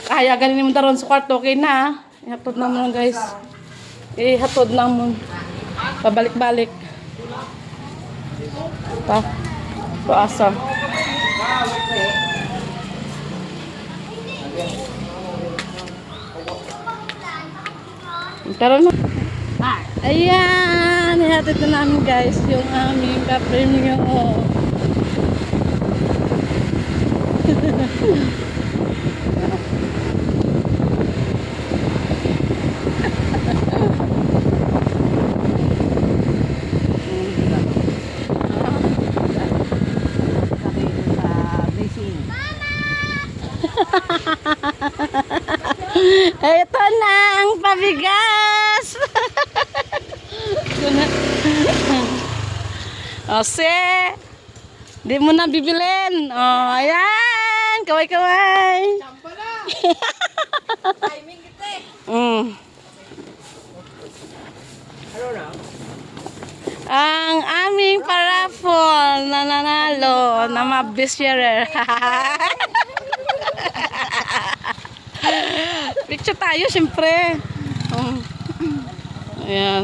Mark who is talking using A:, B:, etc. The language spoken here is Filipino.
A: Kaya ganin mo daron sa kwarto. Okay na. Ihatod na mo guys. Ihatod na mo. Pabalik-balik. Pa. Paasa. Tara na. Ayan. Ihatod na namin guys. Yung aming ka-premium. Ito na ang pabigas. Ose, di mo na bibilin. Oh, ayan, kaway-kaway.
B: Timing kita eh.
A: Ang aming parapol na nanalo na mabisyarer. Picture tayo, syempre. Ayan.